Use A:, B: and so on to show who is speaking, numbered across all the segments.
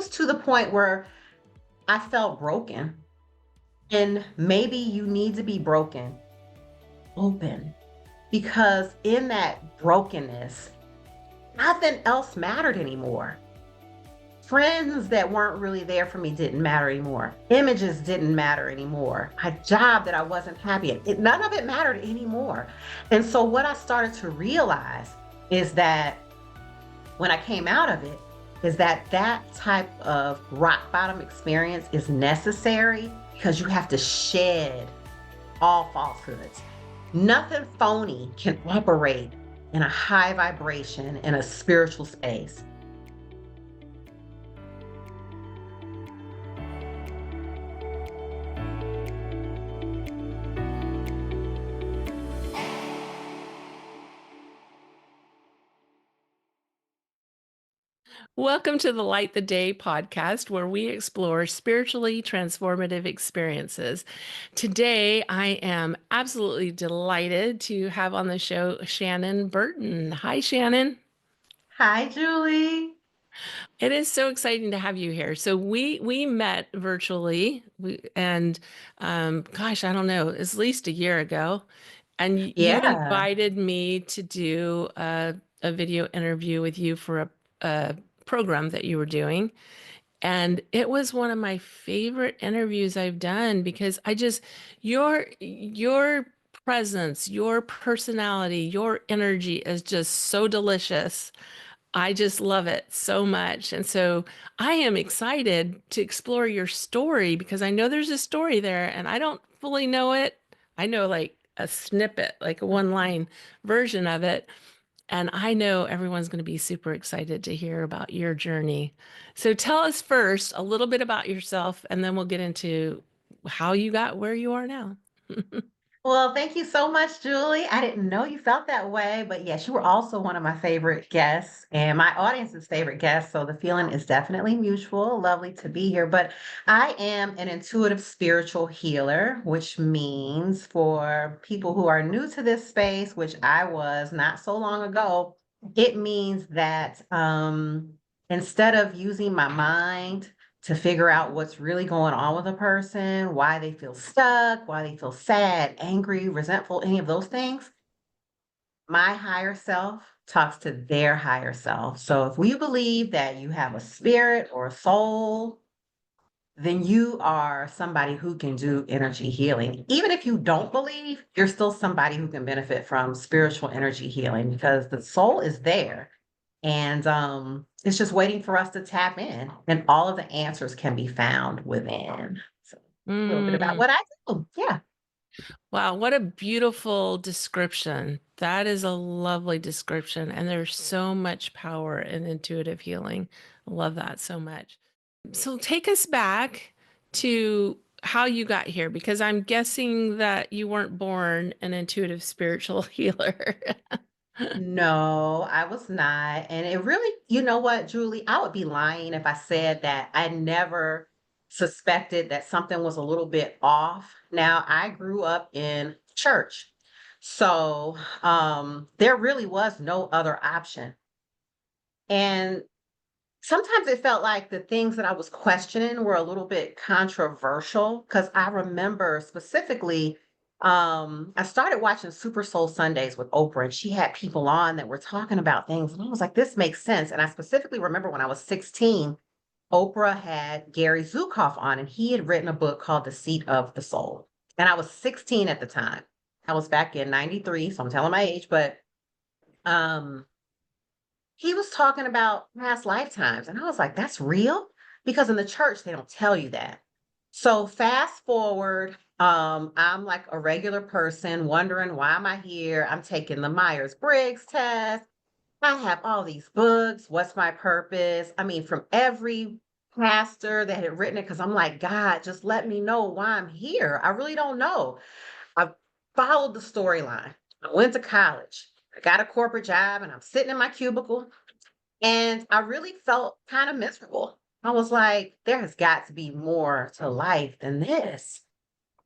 A: was to the point where I felt broken. And maybe you need to be broken, open, because in that brokenness, nothing else mattered anymore. Friends that weren't really there for me didn't matter anymore. Images didn't matter anymore. A job that I wasn't happy at, none of it mattered anymore. And so, what I started to realize is that when I came out of it, is that that type of rock bottom experience is necessary because you have to shed all falsehoods. Nothing phony can operate in a high vibration in a spiritual space.
B: Welcome to the Light the Day podcast, where we explore spiritually transformative experiences. Today, I am absolutely delighted to have on the show Shannon Burton. Hi, Shannon.
A: Hi, Julie.
B: It is so exciting to have you here. So we met virtually, and gosh, I don't know, at least a year ago, and you
A: Yeah.
B: invited me to do a video interview with you for a program that you were doing. And it was one of my favorite interviews I've done because your presence, your personality, your energy is just so delicious. I just love it so much. And so I am excited to explore your story because I know there's a story there and I don't fully know it. I know like a snippet, like a one line version of it. And I know everyone's going to be super excited to hear about your journey. So tell us first a little bit about yourself, and then we'll get into how you got where you are now.
A: Well, thank you so much, Julie. I didn't know you felt that way, but yes, you were also one of my favorite guests and my audience's favorite guest. So the feeling is definitely mutual. Lovely to be here. But I am an intuitive spiritual healer, which means for people who are new to this space, which I was not so long ago, it means that instead of using my mind to figure out what's really going on with a person, why they feel stuck, why they feel sad, angry, resentful, any of those things. My higher self talks to their higher self. So if we believe that you have a spirit or a soul, then you are somebody who can do energy healing. Even if you don't believe, you're still somebody who can benefit from spiritual energy healing because the soul is there. And it's just waiting for us to tap in, and all of the answers can be found within. So a little bit about
B: Mm,
A: what I do. Yeah.
B: wow, what a beautiful description. That is a lovely description. And there's so much power in intuitive healing. I love that so much. So take us back to how you got here, because I'm guessing that you weren't born an intuitive spiritual healer.
A: No, I was not. And it really, you know what, Julie, I would be lying if I said that I never suspected that something was a little bit off. Now, I grew up in church. So there really was no other option. And sometimes it felt like the things that I was questioning were a little bit controversial because I remember specifically, I started watching Super Soul Sundays with Oprah, and she had people on that were talking about things. And I was like, this makes sense. And I specifically remember when I was 16, Oprah had Gary Zukav on, and he had written a book called The Seat of the Soul. And I was 16 at the time. I was back in 93, so I'm telling my age, but um he was talking about past lifetimes, and I was like, "That's real?" Because in the church, they don't tell you that. So fast forward, I'm like a regular person wondering, "Why am I here?" I'm taking the Myers-Briggs test. I have all these books. What's my purpose? I mean, from every pastor that had written it, because I'm like, "God, just let me know why I'm here. I really don't know." I followed the storyline. I went to college. I got a corporate job, and I'm sitting in my cubicle and I really felt kind of miserable. I was like, there has got to be more to life than this.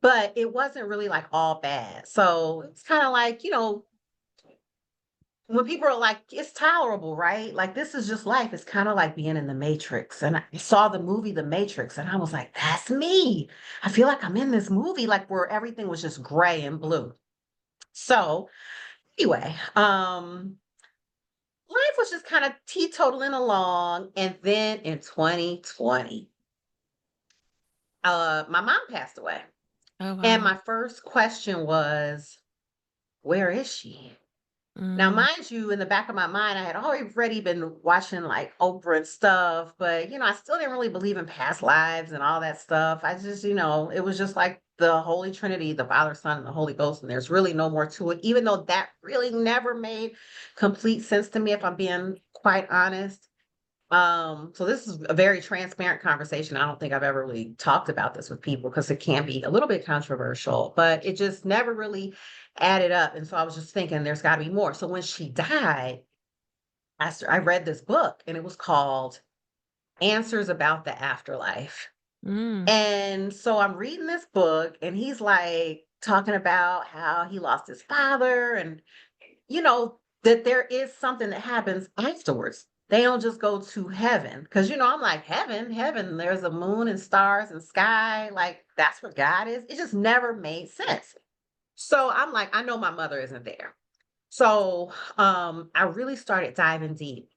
A: But it wasn't really like all bad. So it's kind of like, when people are like, it's tolerable, right? Like, this is just life. It's kind of like being in the Matrix. And I saw the movie The Matrix, and I was like, that's me. I feel like I'm in this movie, like where everything was just gray and blue. So anyway, life was just kind of teetotaling along. And then in 2020, my mom passed away.
B: Oh,
A: And
B: wow.
A: my first question was, where is she? Now,
B: Mm,
A: mind you, in the back of my mind, I had already been watching like Oprah and stuff, but I still didn't really believe in past lives and all that stuff. I just, it was just like the Holy Trinity, the Father, Son, and the Holy Ghost, and there's really no more to it, even though that really never made complete sense to me, if I'm being quite honest. So this is a very transparent conversation. I don't think I've ever really talked about this with people because it can be a little bit controversial, but it just never really added up. And so I was just thinking there's got to be more. So when she died, I read this book and it was called Answers About the Afterlife.
B: mm,
A: And so I'm reading this book and he's like talking about how he lost his father and that there is something that happens afterwards. They don't just go to heaven. Because, I'm like, heaven, there's a moon and stars and sky. Like, that's where God is. It just never made sense. So I'm like, I know my mother isn't there. So I really started diving deep.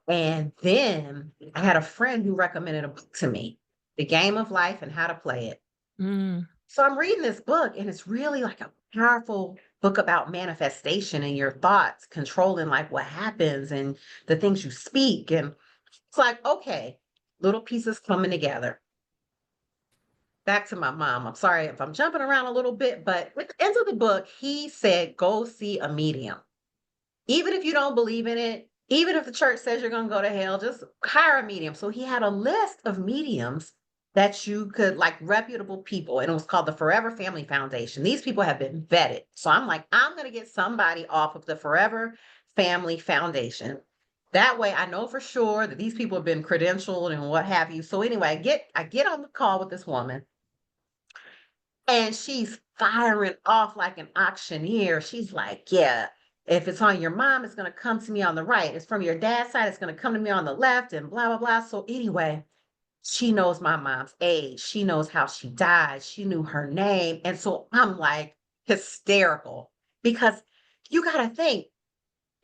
A: And then I had a friend who recommended a book to me, The Game of Life and How to Play It.
B: mm.
A: So I'm reading this book, and it's really like a powerful book about manifestation and your thoughts controlling like what happens and the things you speak. And it's like, okay, little pieces coming together. Back to my mom. I'm sorry if I'm jumping around a little bit, but at the end of the book, he said, go see a medium. Even if you don't believe in it, even if the church says you're going to go to hell, just hire a medium. So he had a list of mediums that you could, like, reputable people, and it was called the Forever Family Foundation. These people have been vetted. So I'm like, I'm going to get somebody off of the Forever Family Foundation. That way I know for sure that these people have been credentialed and what have you. So anyway, I get on the call with this woman and she's firing off like an auctioneer. She's like, yeah, if it's on your mom, it's going to come to me on the right. It's from your dad's side, it's going to come to me on the left, and blah, blah, blah. So, anyway, she knows my mom's age. She knows how she died. She knew her name. And so I'm like hysterical because you got to think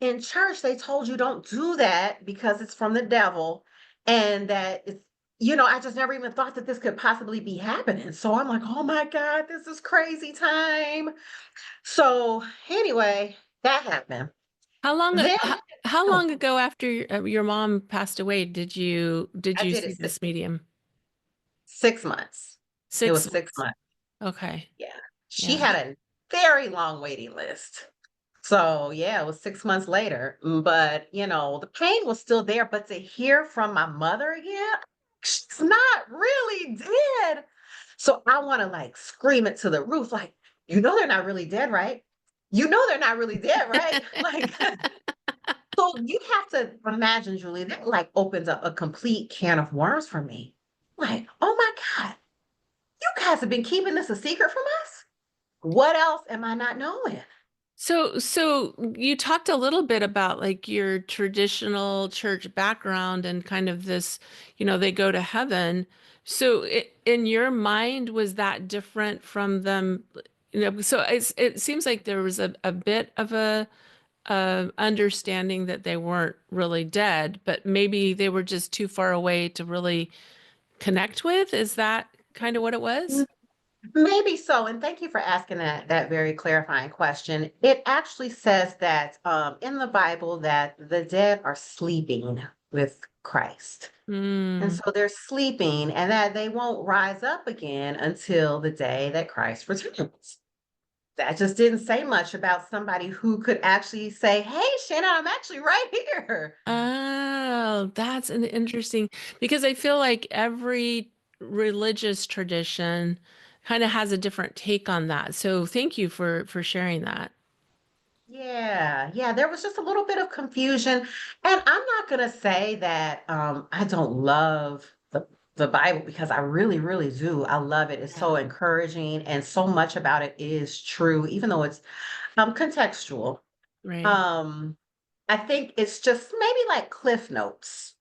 A: in church, they told you don't do that because it's from the devil and that I just never even thought that this could possibly be happening. So I'm like, oh my God, this is crazy time. So anyway, that happened.
B: How long
A: Then
B: how
A: oh,
B: long ago after your mom passed away did
A: I
B: you
A: did
B: see
A: it
B: this medium?
A: 6 months. It was
B: Six
A: six
B: months.
A: months.
B: Okay.
A: Yeah. She
B: Yeah.
A: had a very long waiting list. So yeah, it was 6 months later. But the pain was still there. But to hear from my mother again, she's not really dead. So I want to like scream it to the roof, like, they're not really dead, right? They're not really dead, right? Like, so you have to imagine, Julie, that like opens up a complete can of worms for me. Like, oh my God, you guys have been keeping this a secret from us? What else am I not knowing?
B: So you talked a little bit about like your traditional church background and kind of this, they go to heaven. So in your mind, was that different from them? So it seems like there was a bit of a understanding that they weren't really dead, but maybe they were just too far away to really connect with. Is that kind of what it was?
A: Maybe so. And thank you for asking that very clarifying question. It actually says that in the Bible that the dead are sleeping with Christ. And
B: Mm.
A: so they're sleeping and that they won't rise up again until the day that Christ returns. That just didn't say much about somebody who could actually say, hey, Shannon, I'm actually right here.
B: Oh, that's an interesting because I feel like every religious tradition kind of has a different take on that. So thank you for sharing that.
A: Yeah, yeah, there was just a little bit of confusion. And I'm not gonna say that I don't love the Bible because I really, really do. I love it. It's so
B: Yeah.
A: encouraging and so much about it is true, even though it's contextual.
B: Right.
A: Um, I think it's just maybe like Cliff Notes.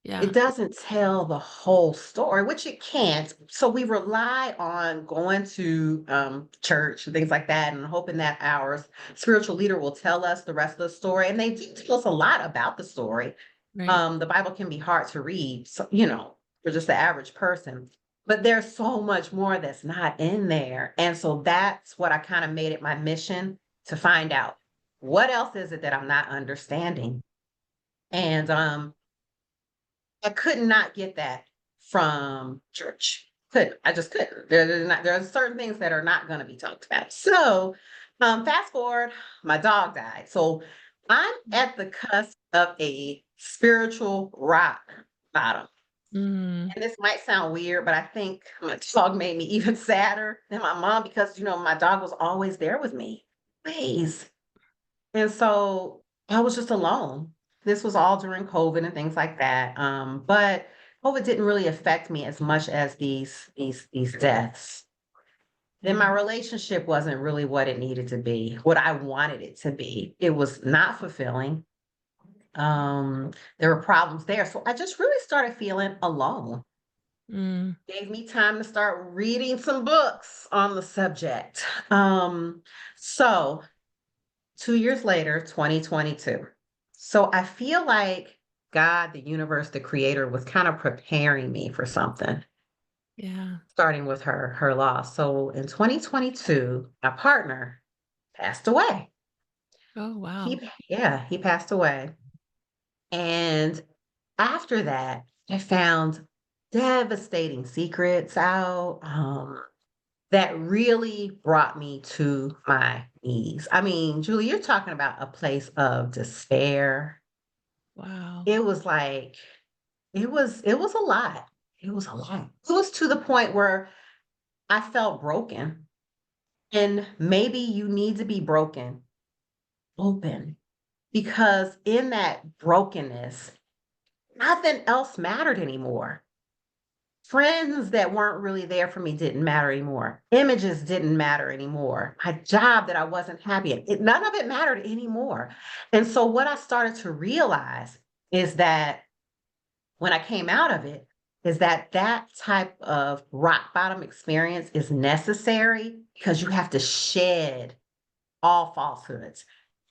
A: It
B: Yeah.
A: doesn't tell the whole story, which it can't. So we rely on going to church and things like that and hoping that our spiritual leader will tell us the rest of the story. And they do tell us a lot about the story.
B: Right.
A: The Bible can be hard to read, so, for just the average person. But there's so much more that's not in there. And so that's what I kind of made it my mission to find out what else is it that I'm not understanding. And I could not get that from church. Couldn't. I just couldn't. There are certain things that are not going to be talked about. So, fast forward, my dog died. So I'm at the cusp of a spiritual rock bottom.
B: Mm,
A: And this might sound weird, but I think my dog made me even sadder than my mom because my dog was always there with me. Always. And so I was just alone. This was all during COVID and things like that. But COVID didn't really affect me as much as these deaths. Then my
B: mm,
A: relationship wasn't really what it needed to be, what I wanted it to be. It was not fulfilling. There were problems there. So I just really started feeling alone.
B: mm.
A: Gave me time to start reading some books on the subject. So 2 years later, 2022. So I feel like God, the universe, the creator was kind of preparing me for something,
B: Yeah.
A: starting with her loss. So in 2022, my partner passed away.
B: Oh, wow.
A: He yeah, he passed away. And after that, I found devastating secrets out that really brought me to my knees. I mean, Julie, you're talking about a place of despair.
B: Wow.
A: It was like it was a lot. It was a lot. It was to the point where I felt broken, and maybe you need to be broken open, because in that brokenness, nothing else mattered anymore. Friends that weren't really there for me didn't matter anymore. Images didn't matter anymore. My job that I wasn't happy at, none of it mattered anymore. And so what I started to realize is that when I came out of it, is that that type of rock bottom experience is necessary because you have to shed all falsehoods.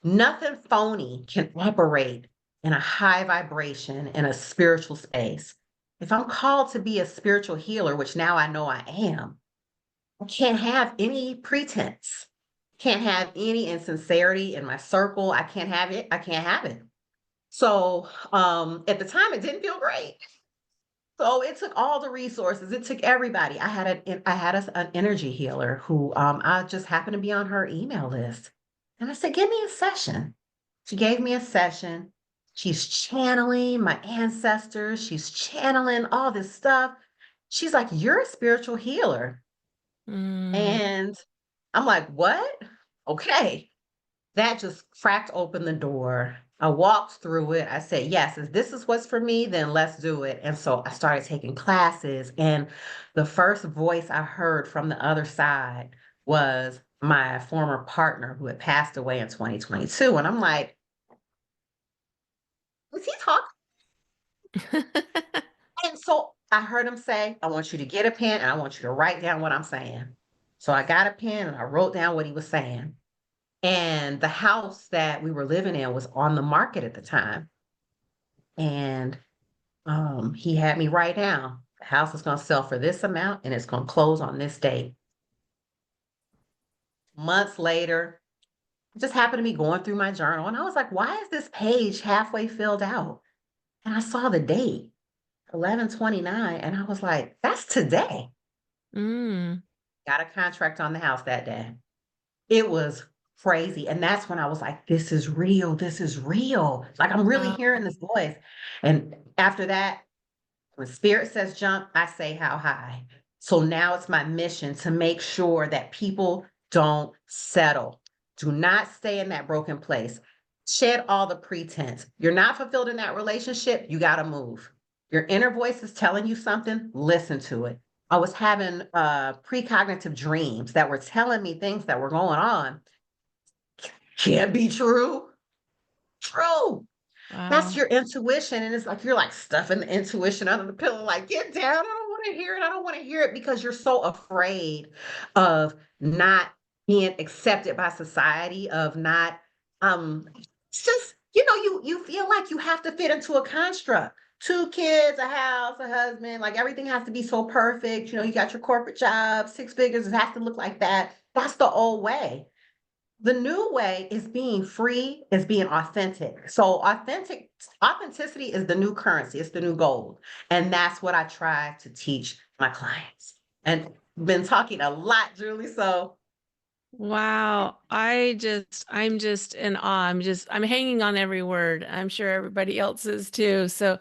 A: Nothing phony can operate in a high vibration in a spiritual space. If I'm called to be a spiritual healer, which now I know I am, I can't have any pretense. Can't have any insincerity in my circle. I can't have it. I can't have it. So at the time it didn't feel great. So it took all the resources. It took everybody. I had an energy healer who I just happened to be on her email list. And I said, "Give me a session." She gave me a session. She's channeling my ancestors. She's channeling all this stuff. She's like, "You're a spiritual healer."
B: Mm,
A: And I'm like, "What?" Okay. That just cracked open the door. I walked through it. I said, "Yes, if this is what's for me, then let's do it." And so I started taking classes. And the first voice I heard from the other side was my former partner who had passed away in 2022. And I'm like, "Was he talking?" And so I heard him say, "I want you to get a pen and I want you to write down what I'm saying." So I got a pen and I wrote down what he was saying. And the house that we were living in was on the market at the time. And he had me write down, the house is going to sell for this amount and it's going to close on this date. Months later, I just happened to be going through my journal and I was like, "Why is this page halfway filled out?" And I saw the date, 11/29, and I was like, "That's today."
B: mm.
A: Got a contract on the house that day. It was crazy. And that's when I was like, "This is real. This is real. Like, I'm really
B: Wow.
A: hearing this voice." And after that, when spirit says jump, I say how high. So now it's my mission to make sure that people don't settle. Do not stay in that broken place. Shed all the pretense. You're not fulfilled in that relationship, you got to move. Your inner voice is telling you something, listen to it. I was having precognitive dreams that were telling me things that were going on. Can't be true. true. That's
B: Wow.
A: your intuition. And it's like you're like stuffing the intuition under the pillow, like, get down. I don't want to hear it. I don't want to hear it because you're so afraid of not being accepted by society, of not it's just, you feel like you have to fit into a construct. Two kids, a house, a husband, like everything has to be so perfect. You got your corporate job, six figures, it has to look like that. That's the old way. The new way is being free, is being authentic. So authenticity is the new currency, it's the new gold. And that's what I try to teach my clients. And been talking a lot, Julie. So
B: Wow. I'm just in awe. I'm hanging on every word. I'm sure everybody else is too. So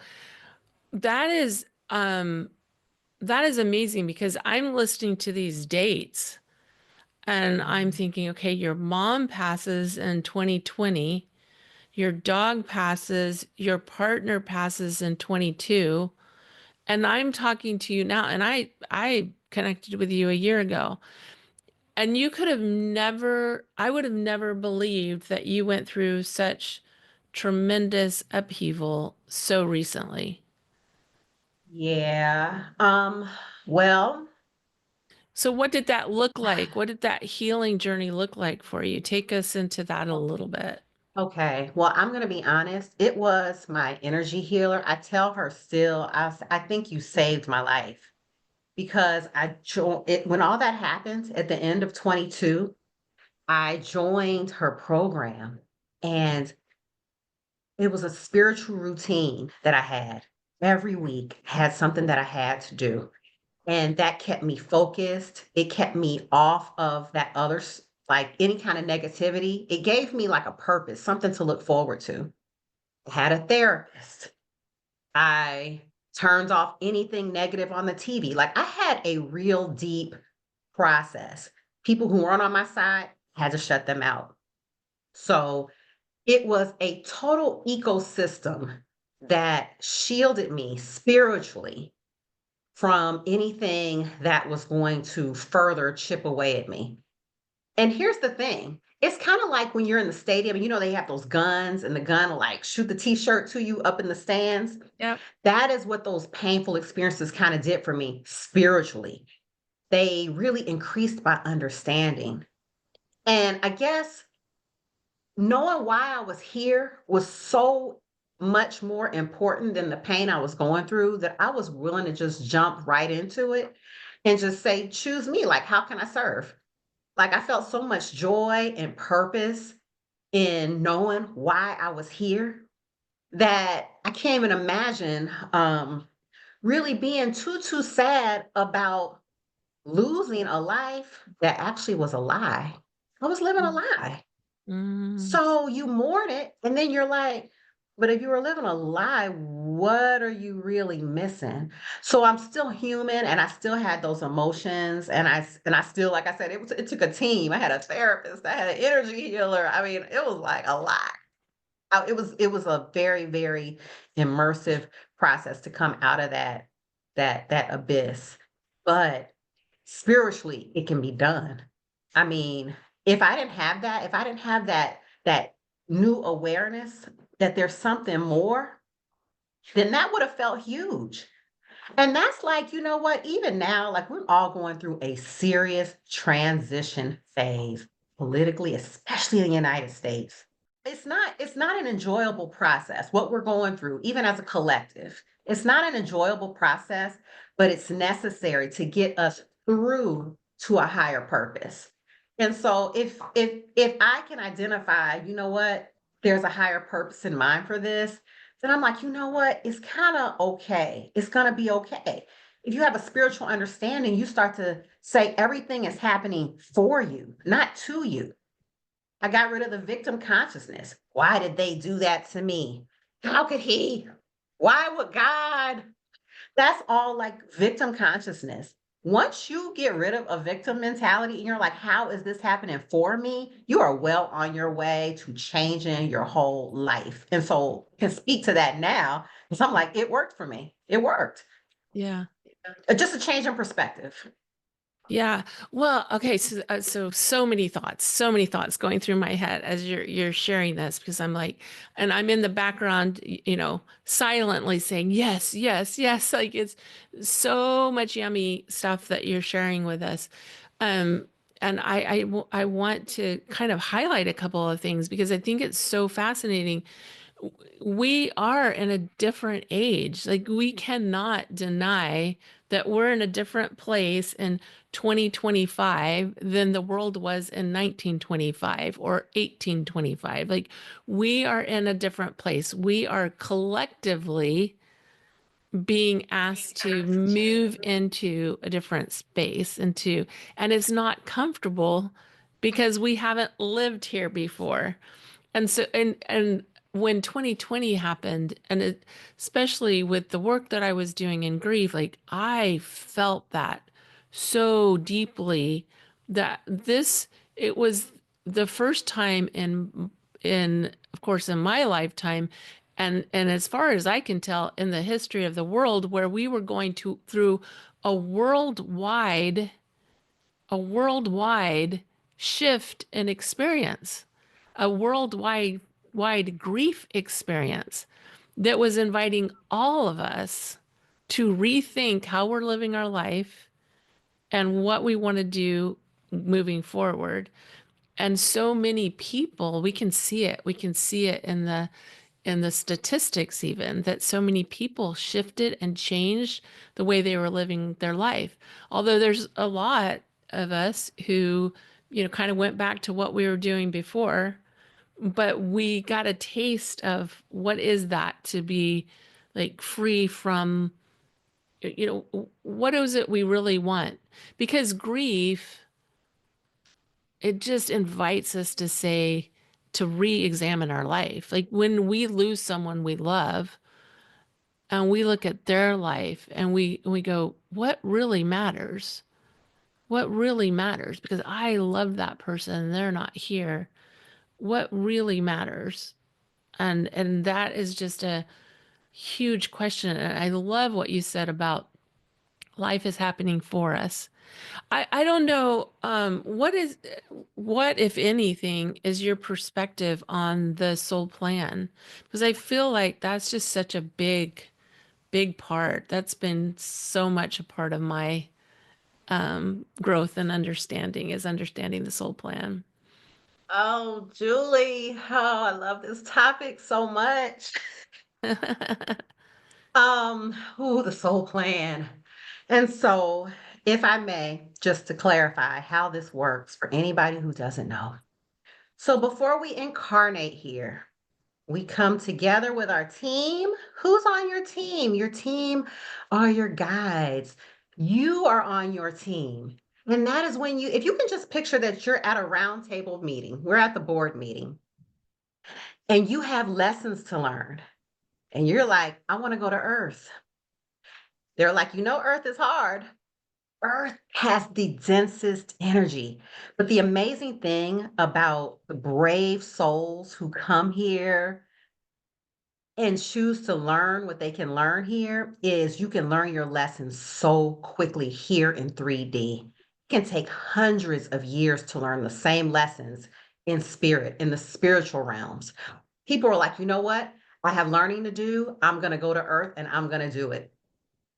B: that is, that is amazing because I'm listening to these dates and I'm thinking, okay, your mom passes in 2020, your dog passes, your partner passes in 22, and I'm talking to you now, and I connected with you a year ago. And you could have never, I would have never believed that you went through such tremendous upheaval so recently.
A: yeah. Well,
B: So, what did that look like? What did that healing journey look like for you? Take us into that a little bit.
A: okay. Well, I'm gonna be honest. It was my energy healer. I tell her still, I think you saved my life because I joined it when all that happened at the end of 22. I joined her program, and it was a spiritual routine that I had every week, had something that I had to do. And that kept me focused. It kept me off of that like any kind of negativity. It gave me like a purpose, something to look forward to. I had a therapist. I turned off anything negative on the TV. Like I had a real deep process. People who weren't on my side had to shut them out. So it was a total ecosystem that shielded me spiritually from anything that was going to further chip away at me. And here's the thing. It's kind of like when you're in the stadium and they have those guns and the gun will like shoot the t-shirt to you up in the stands.
B: Yep.
A: That is what those painful experiences kind of did for me spiritually. They really increased my understanding. And I guess knowing why I was here was so much more important than the pain I was going through that I was willing to just jump right into it and just say, choose me. Like, how can I serve? Like, I felt so much joy and purpose in knowing why I was here that I can't even imagine really being too sad about losing a life that actually was a lie. I was living a lie.
B: Mm,
A: So you mourn it, and then you're like, but if you were living a lie, what are you really missing? So I'm still human and I still had those emotions and I still, like I said, it took a team. I had a therapist, I had an energy healer. I mean, it was like a lot. It was a very, very immersive process to come out of that abyss. But spiritually, it can be done. I mean, if I didn't have that new awareness that there's something more, then that would have felt huge. And that's like, you know what, even now, like we're all going through a serious transition phase politically, especially in the United States. It's not an enjoyable process what we're going through, even as a collective. It's not an enjoyable process, but it's necessary to get us through to a higher purpose. And so if I can identify, you know what, there's a higher purpose in mind for this, then I'm like, you know what, it's kind of okay. It's going to be okay. If you have a spiritual understanding, you start to say everything is happening for you, not to you. I got rid of the victim consciousness. Why did they do that to me? How could he? Why would God? That's all like victim consciousness. Once you get rid of a victim mentality and you're like, how is this happening for me? You are well on your way to changing your whole life. And so I can speak to that now because I'm like, it worked for me. It worked.
B: yeah.
A: Just a change in perspective.
B: Yeah. Well, okay. So so many thoughts going through my head as you're sharing this because I'm like, and I'm in the background, silently saying yes, yes, yes. Like it's so much yummy stuff that you're sharing with us. Um, and I want to kind of highlight a couple of things because I think it's so fascinating. We are in a different age. Like we cannot deny that we're in a different place in 2025 than the world was in 1925 or 1825. Like we are in a different place. We are collectively being asked to move into a different space and it's not comfortable because we haven't lived here before. And when 2020 happened, especially with the work that I was doing in grief, like I felt that so deeply that it was the first time in of course in my lifetime and as far as I can tell in the history of the world where we were going to through a worldwide a worldwide shift in experience, a worldwide wide grief experience that was inviting all of us to rethink how we're living our life and what we want to do moving forward. And so many people, we can see it. We can see it in the statistics even that so many people shifted and changed the way they were living their life. Although there's a lot of us who, kind of went back to what we were doing before, but we got a taste of what is that to be like free from, what is it we really want? Because grief, it just invites us to say, to re-examine our life. Like when we lose someone we love and we look at their life and we go, what really matters? What really matters? Because I love that person and they're not here. What really matters? And that is just a huge question. And I love what you said about life is happening for us. I don't know, what, if anything, is your perspective on the soul plan? Because I feel like that's just such a big part. That's been so much a part of my growth and understanding is understanding the soul plan.
A: Oh, Julie, oh, I love this topic so much. The soul plan. And so, if I may, just to clarify how this works for anybody who doesn't know. So, before we incarnate here, we come together with our team. Who's on your team? Your team are your guides. You are on your team. And that is when if you can just picture that you're at a round table meeting, we're at the board meeting, and you have lessons to learn. And you're like, I want to go to Earth. They're like, Earth is hard. Earth has the densest energy. But the amazing thing about the brave souls who come here and choose to learn what they can learn here is you can learn your lessons so quickly here in 3D. It can take hundreds of years to learn the same lessons in spirit, in the spiritual realms. People are like, you know what? I have learning to do. I'm going to go to Earth and I'm going to do it.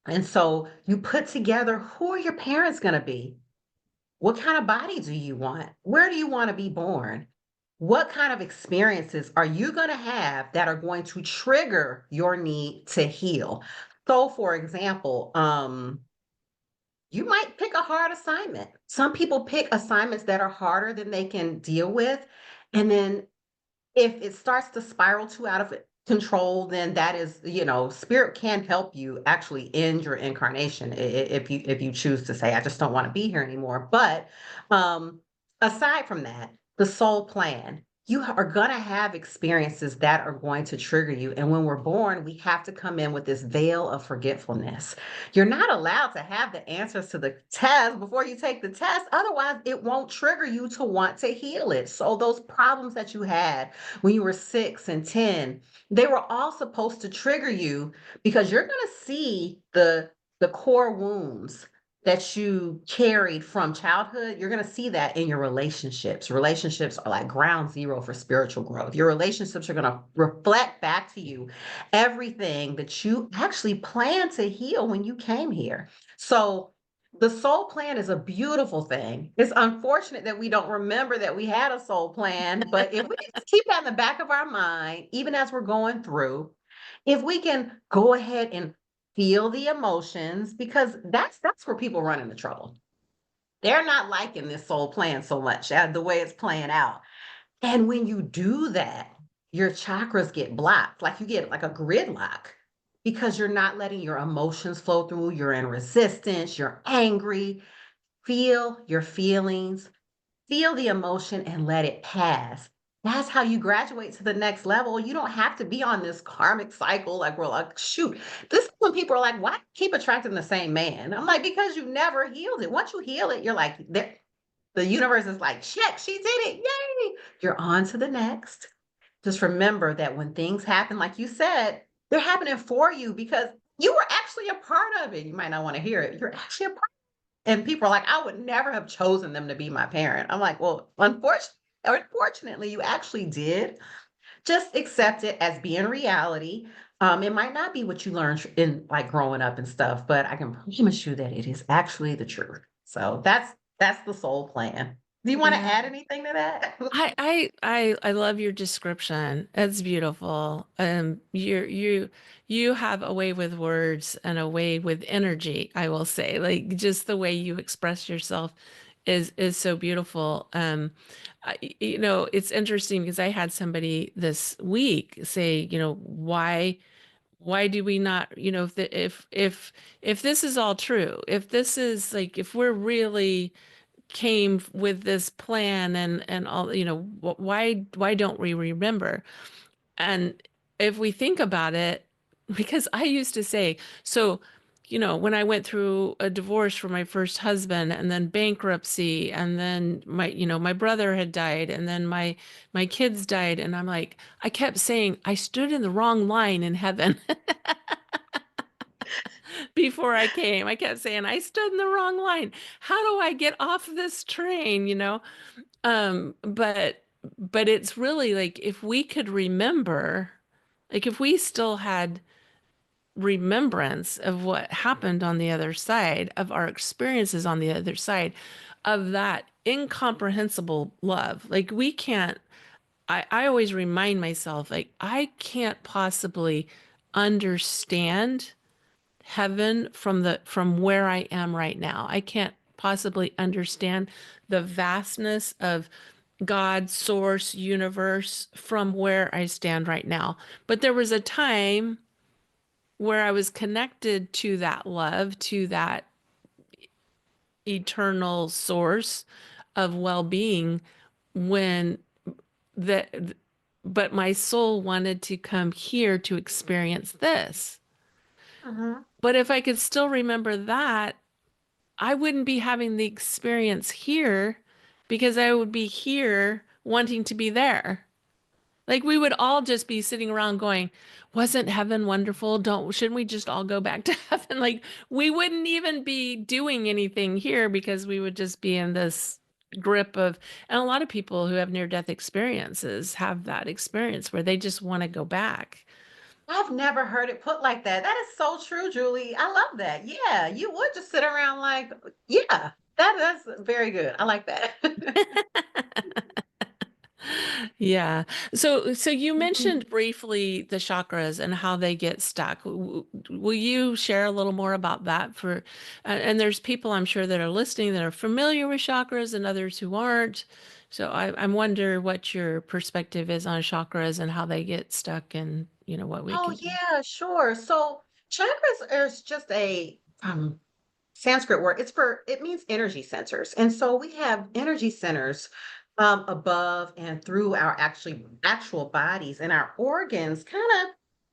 A: And so you put together who are your parents going to be? What kind of body do you want? Where do you want to be born? What kind of experiences are you going to have that are going to trigger your need to heal? So, for example, you might pick a hard assignment. Some people pick assignments that are harder than they can deal with. And then if it starts to spiral too out of control, then that is, spirit can help you actually end your incarnation if you choose to say, I just don't want to be here anymore. But aside from that, the soul plan. You are going to have experiences that are going to trigger you. And when we're born, we have to come in with this veil of forgetfulness. You're not allowed to have the answers to the test before you take the test. Otherwise, it won't trigger you to want to heal it. So, those problems that you had when you were 6 and 10, they were all supposed to trigger you because you're going to see the core wounds that you carried from childhood, you're going to see that in your relationships. Relationships are like ground zero for spiritual growth. Your relationships are going to reflect back to you everything that you actually planned to heal when you came here. So, the soul plan is a beautiful thing. It's unfortunate that we don't remember that we had a soul plan, but if we can just keep that in the back of our mind, even as we're going through, if we can go ahead and feel the emotions, because that's where people run into trouble. They're not liking this soul plan so much, the way it's playing out. And when you do that, your chakras get blocked, like you get like a gridlock because you're not letting your emotions flow through. You're in resistance, you're angry. Feel your feelings, feel the emotion and let it pass. That's how you graduate to the next level. You don't have to be on this karmic cycle. Like we're like, shoot, this is when people are like, why keep attracting the same man? I'm like, because you never healed it. Once you heal it, you're like, the universe is like, check, she did it. Yay. You're on to the next. Just remember that when things happen, like you said, they're happening for you because you were actually a part of it. You might not want to hear it. You're actually a part, and people are like, I would never have chosen them to be my parent. I'm like, well, unfortunately, you actually did. Just accept it as being reality. It might not be what you learned in like growing up and stuff, but I can promise you that it is actually the truth. So that's the soul plan. Do you want to
B: Yeah.
A: add anything to that?
B: I love your description. It's beautiful. You have a way with words and a way with energy, I will say. Like just the way you express yourself is so beautiful. It's interesting because I had somebody this week say, why do we not, if this is all true, if this is like if we're really came with this plan and all, why don't we remember? And if we think about it, because I used to say, so, when I went through a divorce for my first husband and then bankruptcy and then my brother had died and then my kids died and I'm like, I kept saying I stood in the wrong line in heaven before I came. I kept saying I stood in the wrong line. How do I get off this train, but it's really like if we could remember, like if we still had remembrance of what happened on the other side, of our experiences on the other side, of that incomprehensible love, like we can't, I always remind myself, like I can't possibly understand heaven from where I am right now. I can't possibly understand the vastness of God, source, universe from where I stand right now. But there was a time where I was connected to that love, to that eternal source of well-being when the but my soul wanted to come here to experience this.
A: Mhm.
B: But if I could still remember that, I wouldn't be having the experience here because I would be here wanting to be there. Like we would all just be sitting around going, wasn't heaven wonderful? Shouldn't we just all go back to heaven? Like we wouldn't even be doing anything here because we would just be in this grip of, and a lot of people who have near-death experiences have that experience where they just want to go back.
A: I've never heard it put like that. That is so true, Julie. I love that. Yeah, you would just sit around like, yeah, that's very good. I like that.
B: Yeah. So you
A: Mhm.
B: mentioned briefly the chakras and how they get stuck. Will you share a little more about that and there's people I'm sure that are listening that are familiar with chakras and others who aren't. So I wonder what your perspective is on chakras and how they get stuck and, what we
A: Oh
B: can do.
A: yeah, sure. So chakras is just a Sanskrit word. It means energy centers. And so we have energy centers above and through our actual bodies, and our organs kind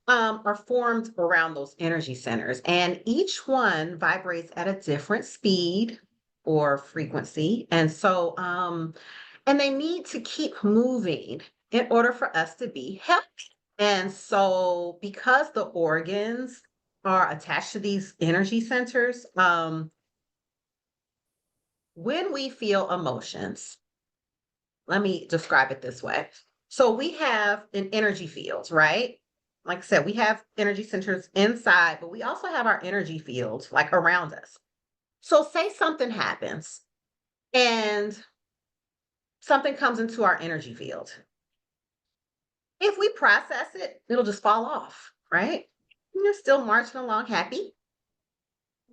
A: of are formed around those energy centers. And each one vibrates at a different speed or frequency. And they need to keep moving in order for us to be healthy. And so because the organs are attached to these energy centers, When we feel emotions, let me describe it this way. So we have an energy field, right? Like I said, we have energy centers inside, but we also have our energy fields like around us. So say something happens and something comes into our energy field. If we process it, it'll just fall off, right? You're still marching along happy.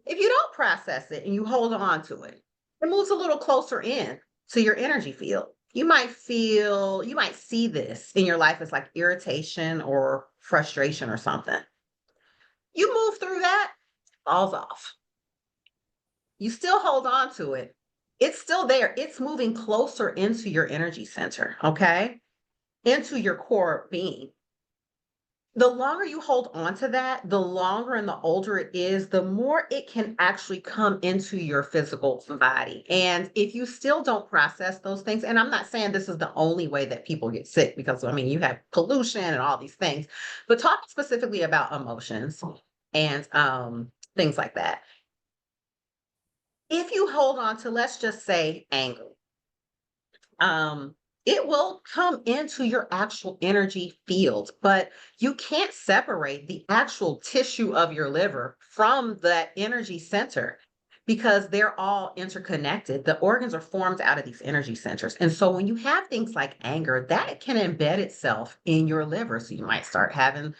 A: If you don't process it and you hold on to it, it moves a little closer in to your energy field. You might see this in your life as like irritation or frustration or something. You move through that, falls off. You still hold on to it. It's still there. It's moving closer into your energy center, okay? Into your core being. The longer you hold on to that, the longer and the older it is, the more it can actually come into your physical body. And if you still don't process those things, and I'm not saying this is the only way that people get sick, because I mean, you have pollution and all these things, but talk specifically about emotions and things like that. If you hold on to, let's just say, anger, um, it will come into your actual energy field, but you can't separate the actual tissue of your liver from that energy center because they're all interconnected. The organs are formed out of these energy centers. And so when you have things like anger, that can embed itself in your liver. So you might start having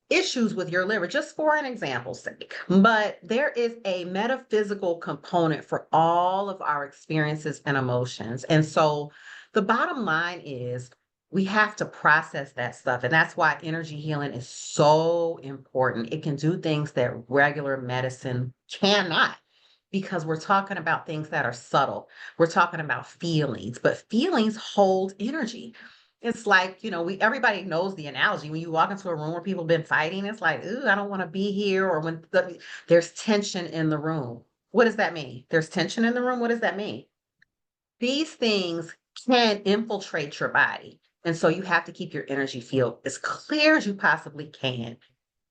A: issues with your liver, just for an example's sake. But there is a metaphysical component for all of our experiences and emotions. And so the bottom line is we have to process that stuff. And that's why energy healing is so important. It can do things that regular medicine cannot. Because we're talking about things that are subtle. We're talking about feelings, but feelings hold energy. It's like, we everybody knows the analogy. When you walk into a room where people have been fighting, it's like, ooh, I don't want to be here. Or when there's tension in the room. What does that mean? There's tension in the room. What does that mean? These things can infiltrate your body. And so you have to keep your energy field as clear as you possibly can.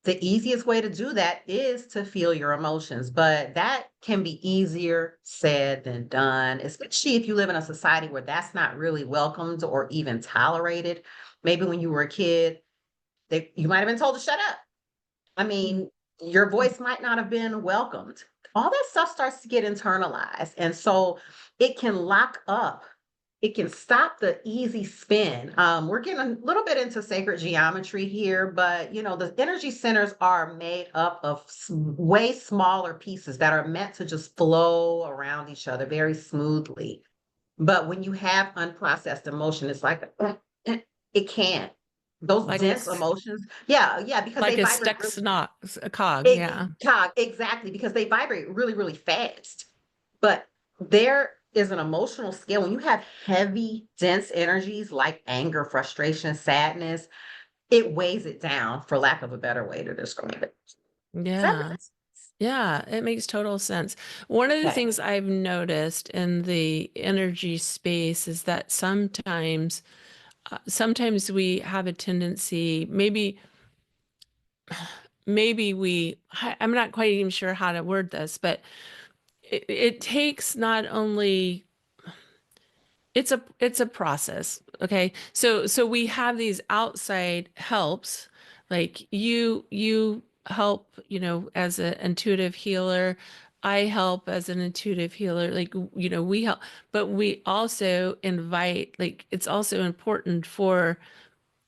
A: The easiest way to do that is to feel your emotions, but that can be easier said than done, especially if you live in a society where that's not really welcomed or even tolerated. Maybe when you were a kid, you might have been told to shut up. I mean, your voice might not have been welcomed. All that stuff starts to get internalized. And so it can lock up, it can stop the easy spin. We're getting a little bit into sacred geometry here, but the energy centers are made up of way smaller pieces that are meant to just flow around each other very smoothly. But when you have unprocessed emotion, it's like it can't. Those
B: like
A: dense emotions, yeah, yeah, because they
B: like a
A: vibrate
B: stuck
A: really
B: a cog. Yeah.
A: exactly, because they vibrate really, really fast. But there is an emotional scale when you have heavy, dense energies like anger, frustration, sadness, it weighs it down, for lack of a better way to describe it. Does that
B: Yeah.
A: make sense?
B: Yeah, it makes total sense. One of the
A: Okay.
B: things I've noticed in the energy space is that sometimes we have a tendency, I'm not quite even sure how to word this, but it takes not only it's a process. Okay. So we have these outside helps, like you help, as an intuitive healer. I help as an intuitive healer. Like, we help, but we also invite, like, it's also important for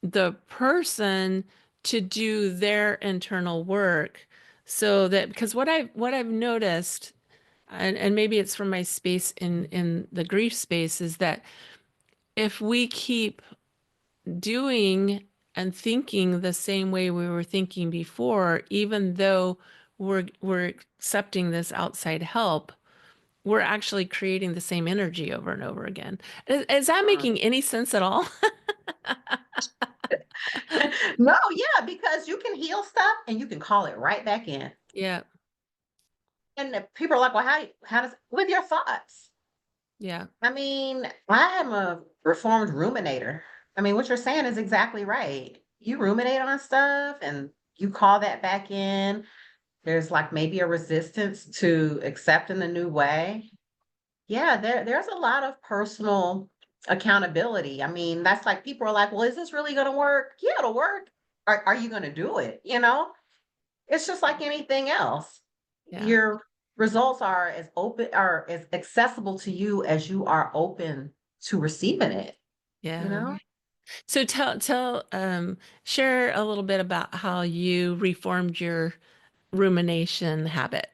B: the person to do their internal work, so that, because what I've noticed, and maybe it's from my space in the grief space, is that if we keep doing and thinking the same way we were thinking before, even though we're accepting this outside help, we're actually creating the same energy over and over again. Is that
A: Mm.
B: making any sense at all?
A: No, yeah, because you can heal stuff and you can call it right back in.
B: Yeah,
A: And people are like, well, how does, with your thoughts?
B: yeah,
A: I mean, I am a reformed ruminator. I mean, what you're saying is exactly right. You ruminate on stuff and you call that back in. There's like maybe a resistance to accepting the new way. Yeah, there's a lot of personal accountability. I mean, that's like people are like, well, is this really gonna work? Yeah, it'll work. Are you gonna do it? You know, it's just like anything else.
B: Yeah.
A: Your results are as accessible to you as you are open to receiving it, you
B: Yeah.
A: know?
B: So share a little bit about how you reformed your rumination habit.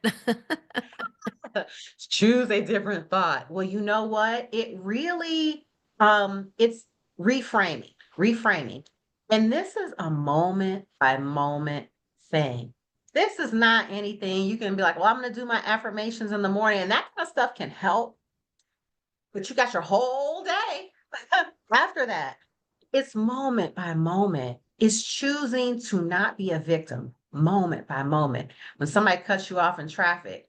A: Choose a different thought. Well, you know what? It really, it's reframing. And this is a moment by moment thing. This is not anything you can be like, well, I'm going to do my affirmations in the morning, and that kind of stuff can help, but you got your whole day after that. It's moment by moment. It's choosing to not be a victim moment by moment. When somebody cuts you off in traffic,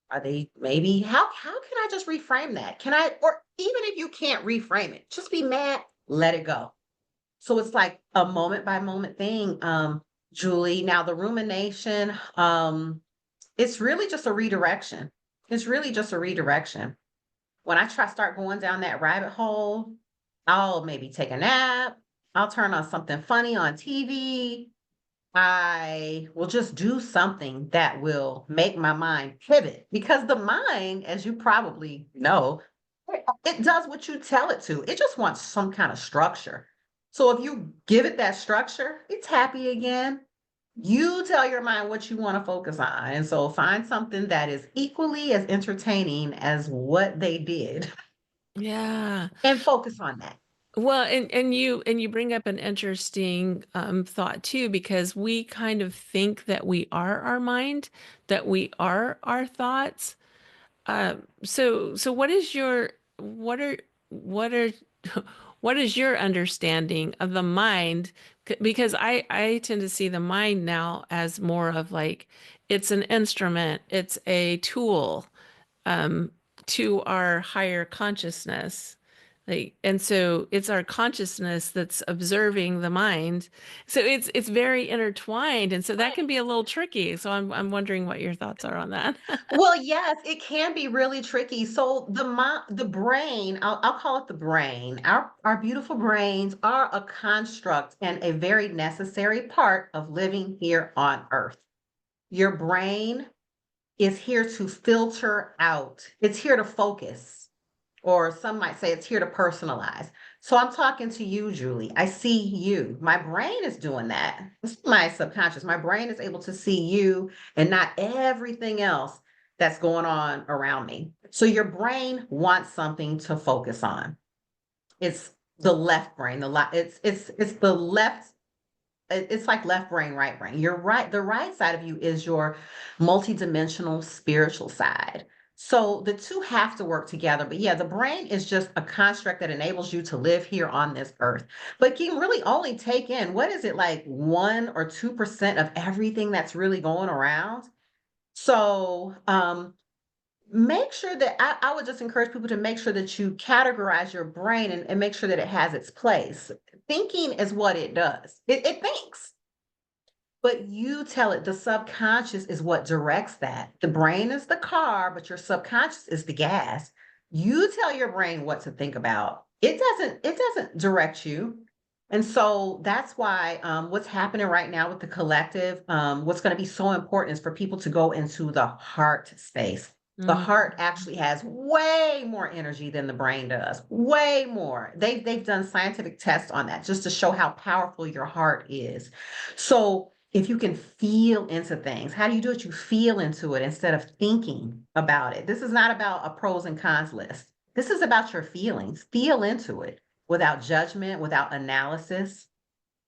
A: are they maybe how can I just reframe that? Can I, or even if you can't reframe it, just be mad, let it go. So it's like a moment by moment thing, Julie. Now the rumination, it's really just a redirection. It's really just a redirection. When I try start going down that rabbit hole, I'll maybe take a nap. I'll turn on something funny on TV. I will just do something that will make my mind pivot because the mind, as you probably know, it does what you tell it to. It just wants some kind of structure. So if you give it that structure, it's happy again. You tell your mind what you want to focus on. And so find something that is equally as entertaining as what they did
B: Yeah.
A: and focus on that.
B: Well, and you bring up an interesting thought too, because we kind of think that we are our mind, that we are our thoughts. So what are what are what is your understanding of the mind? Because I tend to see the mind now as more of like it's an instrument, it's a tool um, to our higher consciousness. Like, and so it's our consciousness that's observing the mind. So it's very intertwined, and so that can be a little tricky. So I'm wondering what your thoughts are on that.
A: Well, yes, it can be really tricky. So the brain, I'll call it the brain. Our beautiful brains are a construct and a very necessary part of living here on Earth. Your brain is here to filter out. It's here to focus, or some might say it's here to personalize. So I'm talking to you, Julie. I see you. My brain is doing that. It's my subconscious. My brain is able to see you and not everything else that's going on around me. So your brain wants something to focus on. It's the left brain. It's the left, it's like left brain, right brain. You're right. The right side of you is your multidimensional spiritual side. So the two have to work together. But yeah, the brain is just a construct that enables you to live here on this earth. But can really only take in, what is it, like 1 or 2% of everything that's really going around? So make sure that I would just encourage people to make sure that you categorize your brain and make sure that it has its place. Thinking is what it does. It thinks. But you tell it, the subconscious is what directs that. The brain is the car, but your subconscious is the gas. You tell your brain what to think about. It doesn't direct you. And so that's why what's happening right now with the collective, what's going to be so important is for people to go into the heart space. The
B: Mm,
A: heart actually has way more energy than the brain does. Way more. They've done scientific tests on that just to show how powerful your heart is. So if you can feel into things, how do you do it? You feel into it instead of thinking about it. This is not about a pros and cons list. This is about your feelings. Feel into it without judgment, without analysis.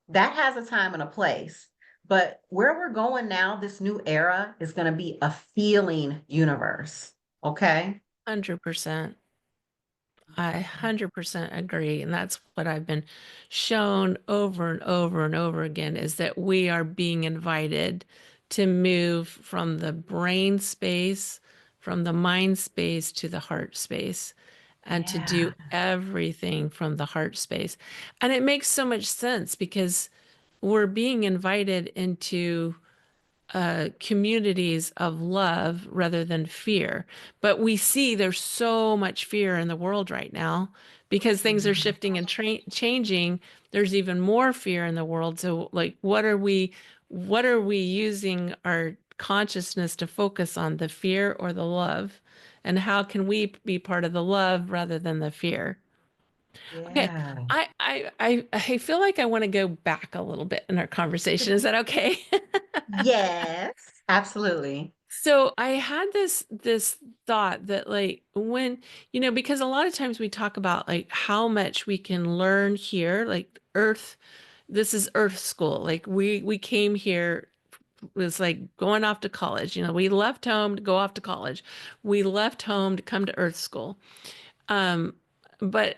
A: That has a time and a place. But where we're going now, this new era is going to be a feeling universe. Okay.
B: 100%. I 100% agree. And that's what I've been shown over and over and over again is that we are being invited to move from the brain space, from the mind space to the heart space, and to do
A: Yeah.
B: everything from the heart space. And it makes so much sense because we're being invited into communities of love rather than fear. But we see there's so much fear in the world right now because things are
A: Mhm.
B: shifting and changing. There's even more fear in the world. So, like, what are we using our consciousness to focus on, the fear or the love? And how can we be part of the love rather than the fear? Okay,
A: Yeah.
B: I feel like I want to go back a little bit in our conversation. Is that okay?
A: Yes, absolutely.
B: So I had this thought that, like, when, because a lot of times we talk about like how much we can learn here, like Earth, this is Earth school. Like we came here, it was like going off to college. We left home to go off to college. We left home to come to Earth school. Um, but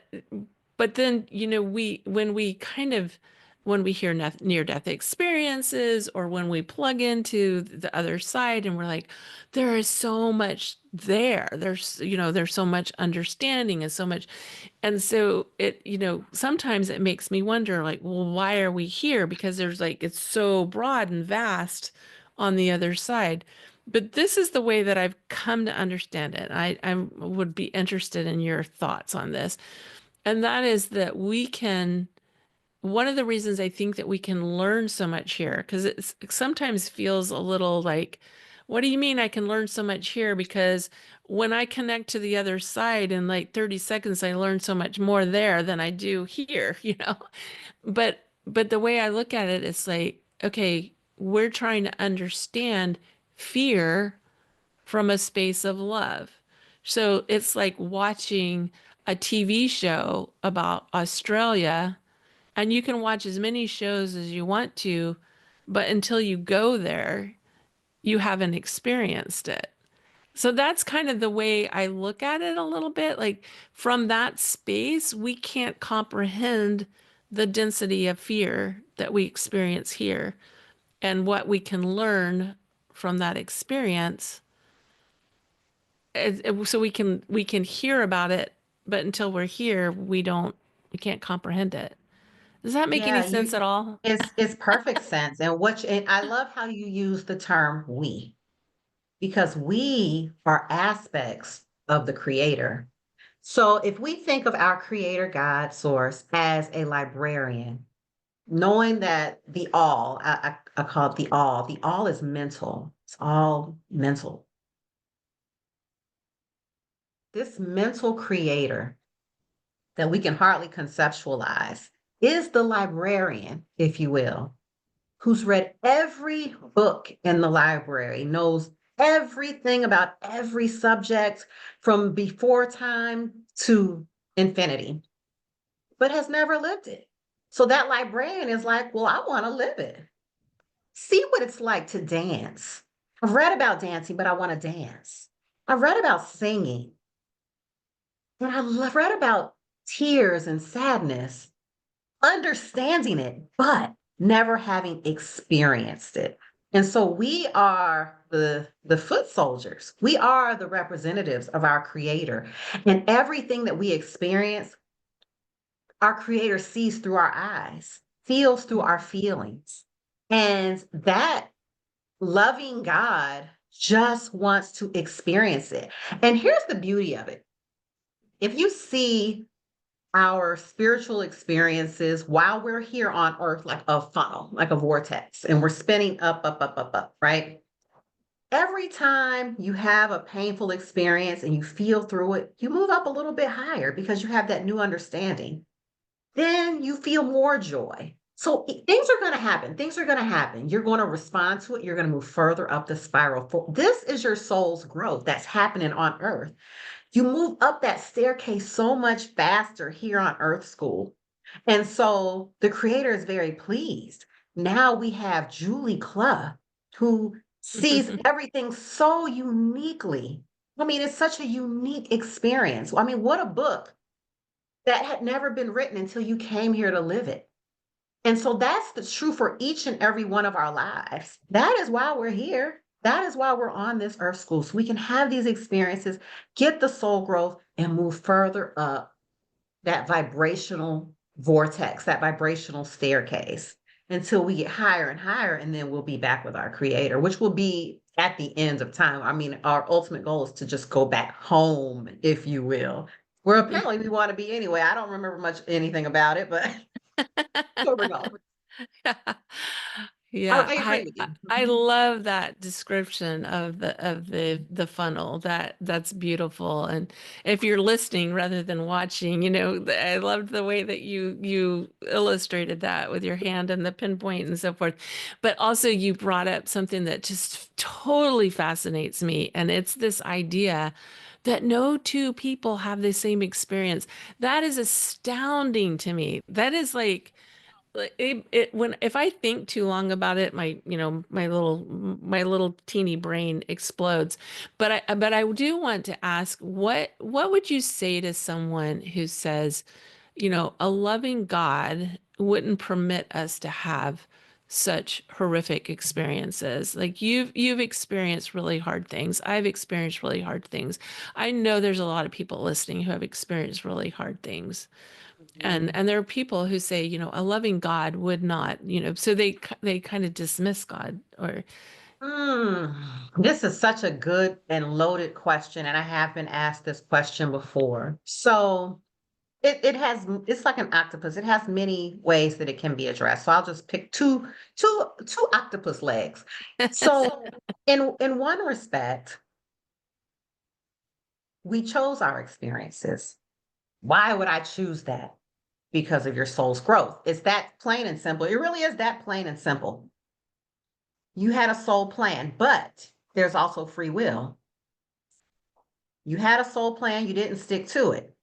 B: but then, we when we kind of when we hear near death experiences, or when we plug into the other side and we're like, there is so much there. There's so much understanding and so much. And so sometimes it makes me wonder, like, well, why are we here? Because there's like, it's so broad and vast on the other side. But this is the way that I've come to understand it. I would be interested in your thoughts on this. And that is that one of the reasons I think that we can learn so much here, because it sometimes feels a little like, what do you mean I can learn so much here? Because when I connect to the other side in like 30 seconds, I learn so much more there than I do here, But the way I look at it, it's like, okay, we're trying to understand fear from a space of love. So it's like watching a TV show about Australia, and you can watch as many shows as you want to, but until you go there, you haven't experienced it. So that's kind of the way I look at it a little bit. Like, from that space, we can't comprehend the density of fear that we experience here, and what we can learn from that experience. So we can hear about it, but until we're here, we can't comprehend it. Does that make any
A: Yeah,
B: sense at all?
A: it's perfect sense. And I love how you use the term we, because we are aspects of the creator. So if we think of our creator God source as a librarian, knowing that I call it the all is mental. It's all mental. This mental creator that we can hardly conceptualize is the librarian, if you will, who's read every book in the library, knows everything about every subject from before time to infinity, but has never lived it. So that librarian is like, well, I want to live it. See what it's like to dance. I've read about dancing, but I want to dance. I've read about singing, and I've read about tears and sadness, understanding it, but never having experienced it. And so we are the foot soldiers. We are the representatives of our creator. And everything that we experience, our creator sees through our eyes, feels through our feelings. And that loving God just wants to experience it. And here's the beauty of it. If you see our spiritual experiences while we're here on earth like a funnel, like a vortex, and we're spinning up, up, up, up, up, right? Every time you have a painful experience and you feel through it, you move up a little bit higher because you have that new understanding. Then you feel more joy. So things are going to happen. Things are going to happen. You're going to respond to it. You're going to move further up the spiral. This is your soul's growth that's happening on earth. You move up that staircase so much faster here on Earth School. And so the creator is very pleased. Now we have Julie Clough, who sees everything so uniquely. I mean, it's such a unique experience. I mean, what a book that had never been written until you came here to live it. And so that's the true for each and every one of our lives. That is why we're here. That is why we're on this earth school. So we can have these experiences, get the soul growth, and move further up that vibrational vortex, that vibrational staircase. until we get higher and higher, and then we'll be back with our creator, which will be at the end of time. I mean, our ultimate goal is to just go back home, if you will. Where apparently we want to be anyway. I don't remember much anything about it, but where we're going.
B: Yeah,
A: I agree with you.
B: I love that description of the funnel. That's beautiful. And if you're listening rather than watching, I loved the way that you illustrated that with your hand and the pinpoint and so forth. But also you brought up something that just totally fascinates me, and it's this idea that no two people have the same experience. That is astounding to me. That is like when if I think too long about it, my little teeny brain explodes. But I do want to ask, what would you say to someone who says, a loving God wouldn't permit us to have such horrific experiences? Like you've experienced really hard things. I've experienced really hard things. I know there's a lot of people listening who have experienced really hard things. And
A: Mhm.
B: and there are people who say, a loving God would not, so they kind of dismiss God or
A: This is such a good and loaded question, and I have been asked this question before. So it's like an octopus. It has many ways that it can be addressed. So I'll just pick two octopus legs. So in one respect, we chose our experiences. Why would I choose that? Because of your soul's growth. It's that plain and simple. It really is that plain and simple. You had a soul plan, but there's also free will. You had a soul plan, you didn't stick to it.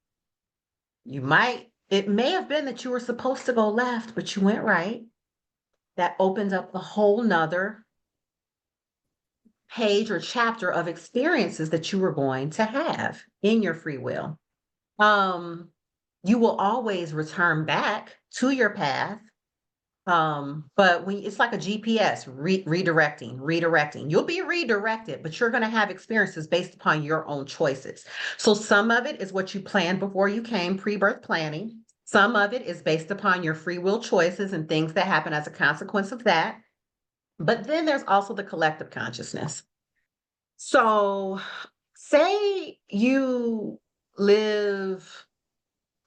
A: It may have been that you were supposed to go left, but you went right. That opens up a whole nother page or chapter of experiences that you were going to have in your free will. Um, you will always return back to your path. But when it's like a GPS redirecting. You'll be redirected, but you're going to have experiences based upon your own choices. So some of it is what you planned before you came, pre-birth planning. Some of it is based upon your free will choices and things that happen as a consequence of that. But then there's also the collective consciousness. So say you live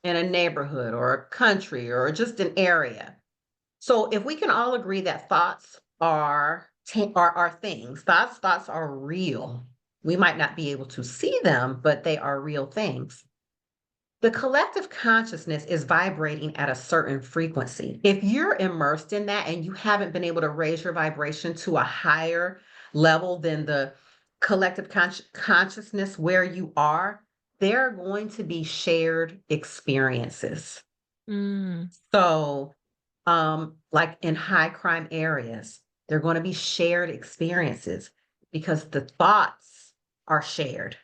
A: in a neighborhood or a country or just an area. So if we can all agree that thoughts are things, thoughts are real. We might not be able to see them, but they are real things. The collective consciousness is vibrating at a certain frequency. If you're immersed in that and you haven't been able to raise your vibration to a higher level than the collective consciousness where you are, there are going to be shared experiences.
B: mm,
A: So, like in high crime areas, there are going to be shared experiences because the thoughts are shared.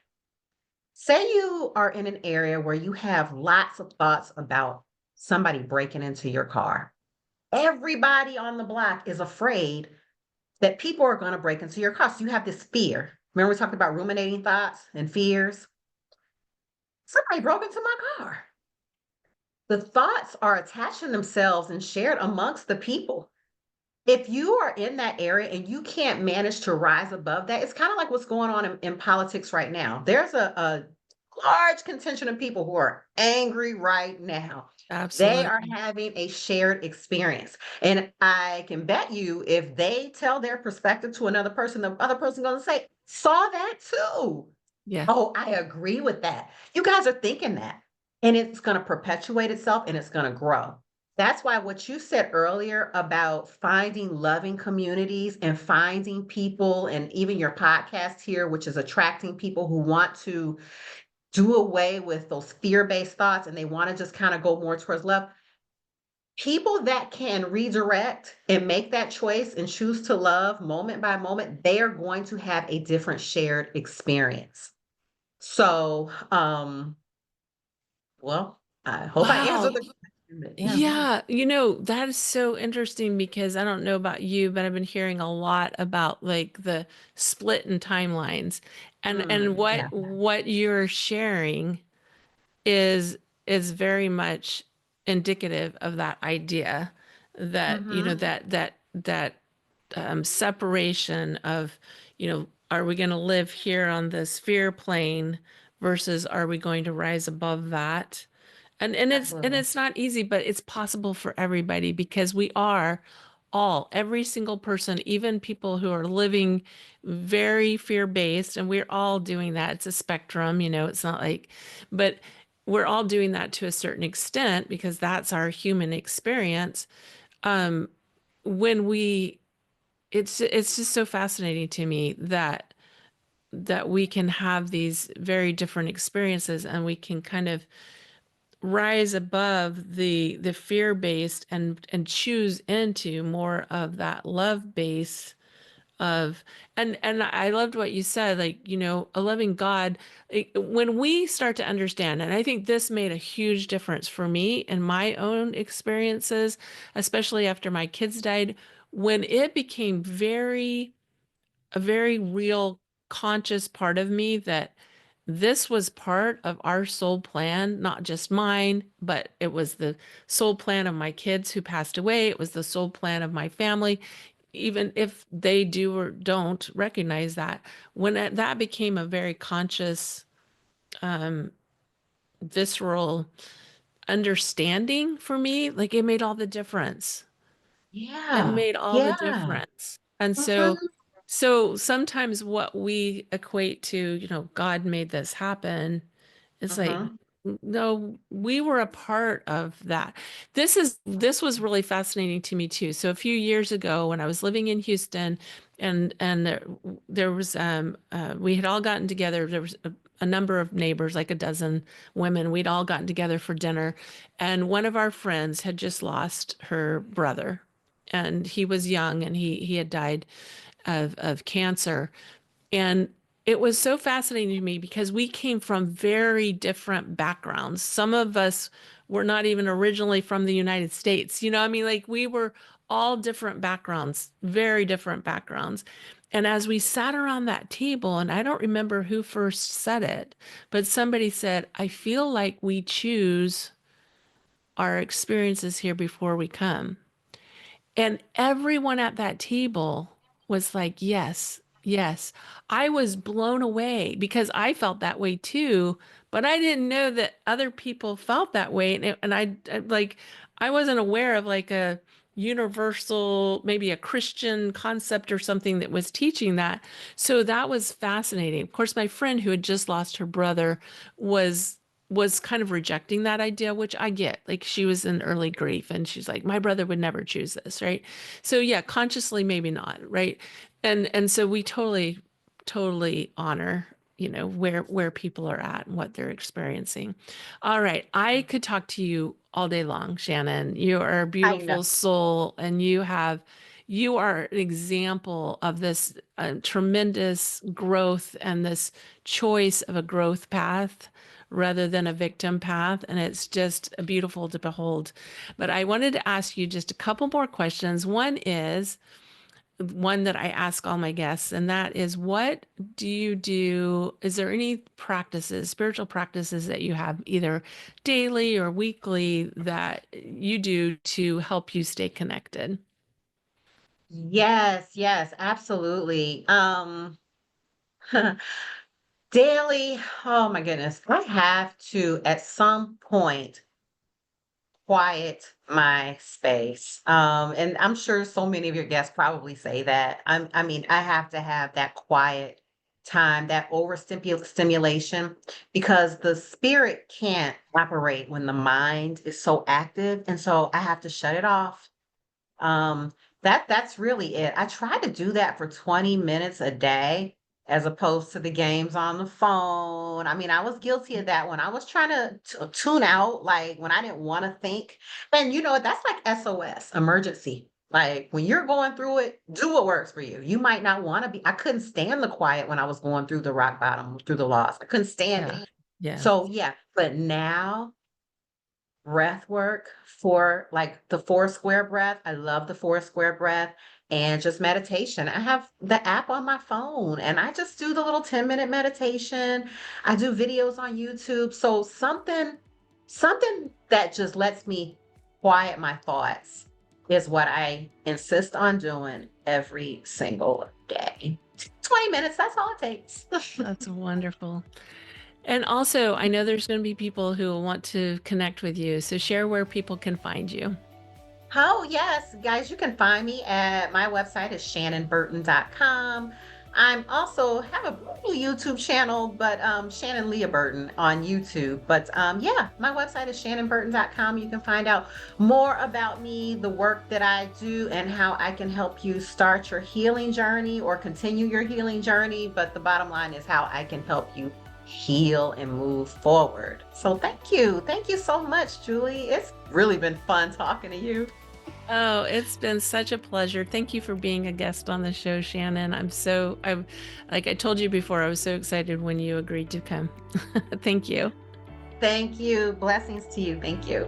A: Say you are in an area where you have lots of thoughts about somebody breaking into your car. Everybody on the block is afraid that people are going to break into your car. So you have this fear. Remember, we talked about ruminating thoughts and fears? Somebody broke into my car. The thoughts are attaching themselves and shared amongst the people. If you are in that area and you can't manage to rise above that, it's kind of like what's going on in politics right now. There's a large contingent of people who are angry right now. They are
B: absolutely.
A: having a shared experience. And I can bet you if they tell their perspective to another person, the other person going to say, saw that too.
B: Yeah.
A: Oh, I agree with that. You guys are thinking that. And it's going to perpetuate itself and it's going to grow. That's why what you said earlier about finding loving communities and finding people, and even your podcast here, which is attracting people who want to do away with those fear based thoughts and they want to just kind of go more towards love. People that can redirect and make that choice and choose to love moment by moment, they are going to have a different shared experience. So, well, I hope I answered
B: Wow.
A: the question. Yeah.
B: Yeah, that is so interesting because I don't know about you, but I've been hearing a lot about like the split in timelines. And what
A: Yeah.
B: what you're sharing is is very much indicative of that idea that,
A: Mm-hmm.
B: separation of, are we going to live here on this fear plane versus are we going to rise above that? And
A: Absolutely.
B: it's not easy, but it's possible for everybody because we are all, every single person, even people who are living very fear-based, and we're all doing that. It's a spectrum, it's not like, but we're all doing that to a certain extent because that's our human experience. Um, when we it's just so fascinating to me that we can have these very different experiences and we can kind of rise above the fear based and choose into more of that love base of and I loved what you said, like, a loving God. When we start to understand, and I think this made a huge difference for me in my own experiences, especially after my kids died, when it became a very real conscious part of me that this was part of our soul plan, not just mine, but it was the soul plan of my kids who passed away. It was the soul plan of my family, even if they do or don't recognize that. When that became a very conscious, visceral understanding for me, like it made all the difference. It
A: Yeah.
B: made all the
A: Yeah.
B: difference. And so,
A: Mm-hmm.
B: so sometimes what we equate to, God made this happen. It's like,
A: Mm-hmm.
B: no, we were a part of that. This was really fascinating to me too. So a few years ago when I was living in Houston and there was we had all gotten together. There was a number of neighbors, like a dozen women. We'd all gotten together for dinner, and one of our friends had just lost her brother, and he was young and he had died of cancer. And it was so fascinating to me because we came from very different backgrounds. Some of us were not even originally from the United States. I mean, like we were all different backgrounds, very different backgrounds. And as we sat around that table, and I don't remember who first said it, but somebody said, I feel like we choose our experiences here before we come. And everyone at that table was like, yes, yes. I was blown away because I felt that way too, but I didn't know that other people felt that way. Like, I wasn't aware of like a universal, maybe a Christian concept or something that was teaching that. So that was fascinating. Of course, my friend who had just lost her brother was was kind of rejecting that idea, which I get. Like she was in early grief and she's like, my brother would never choose this, right? So yeah, consciously maybe not, right? And so we totally honor, where people are at and what they're experiencing. All right, I could talk to you all day long, Shannon. You are a
A: I know.
B: beautiful soul and you are an example of this tremendous growth and this choice of a growth path rather than a victim path. And it's just beautiful to behold. But I wanted to ask you just a couple more questions. One is one that I ask all my guests, and that is, what do you do? Is there any practices, spiritual practices that you have either daily or weekly that you do to help you stay connected?
A: Yes, yes, absolutely. Daily, oh my goodness. I have to at some point quiet my space. And I'm sure so many of your guests probably say that. I mean, I have to have that quiet time, that stimulation, because the spirit can't operate when the mind is so active. And so I have to shut it off. Um, that's really it. I try to do that for 20 minutes a day as opposed to the games on the phone. I mean, I was guilty of that when I was trying to tune out, like when I didn't want to think. And you know, that's like SOS, emergency. Like when you're going through it, do what works for you. You might not want to be. I couldn't stand the quiet when I was going through the rock bottom, through the loss. I couldn't stand it.
B: Yeah. Yeah.
A: So yeah, but now breath work for like the four square breath. I love the four square breath and just meditation. I have the app on my phone and I just do the little 10-minute meditation. I do videos on YouTube. So something that just lets me quiet my thoughts is what I insist on doing every single day. 20 minutes, that's all it takes.
B: That's wonderful. And also, I know there's going to be people who will want to connect with you. So share where people can find you.
A: Oh, yes, guys, you can find me at my website is shannonburton.com. I'm also have a little YouTube channel, but Shannon Leah Burton on YouTube. But yeah, my website is shannonburton.com. You can find out more about me, the work that I do, and how I can help you start your healing journey or continue your healing journey. But the bottom line is how I can help you heal and move forward. So thank you. Thank you so much, Julie. It's really been fun talking to you.
B: Oh, it's been such a pleasure. Thank you for being a guest on the show, Shannon. Like I told you before, I was so excited when you agreed to come. Thank you.
A: Thank you. Blessings to you. Thank you.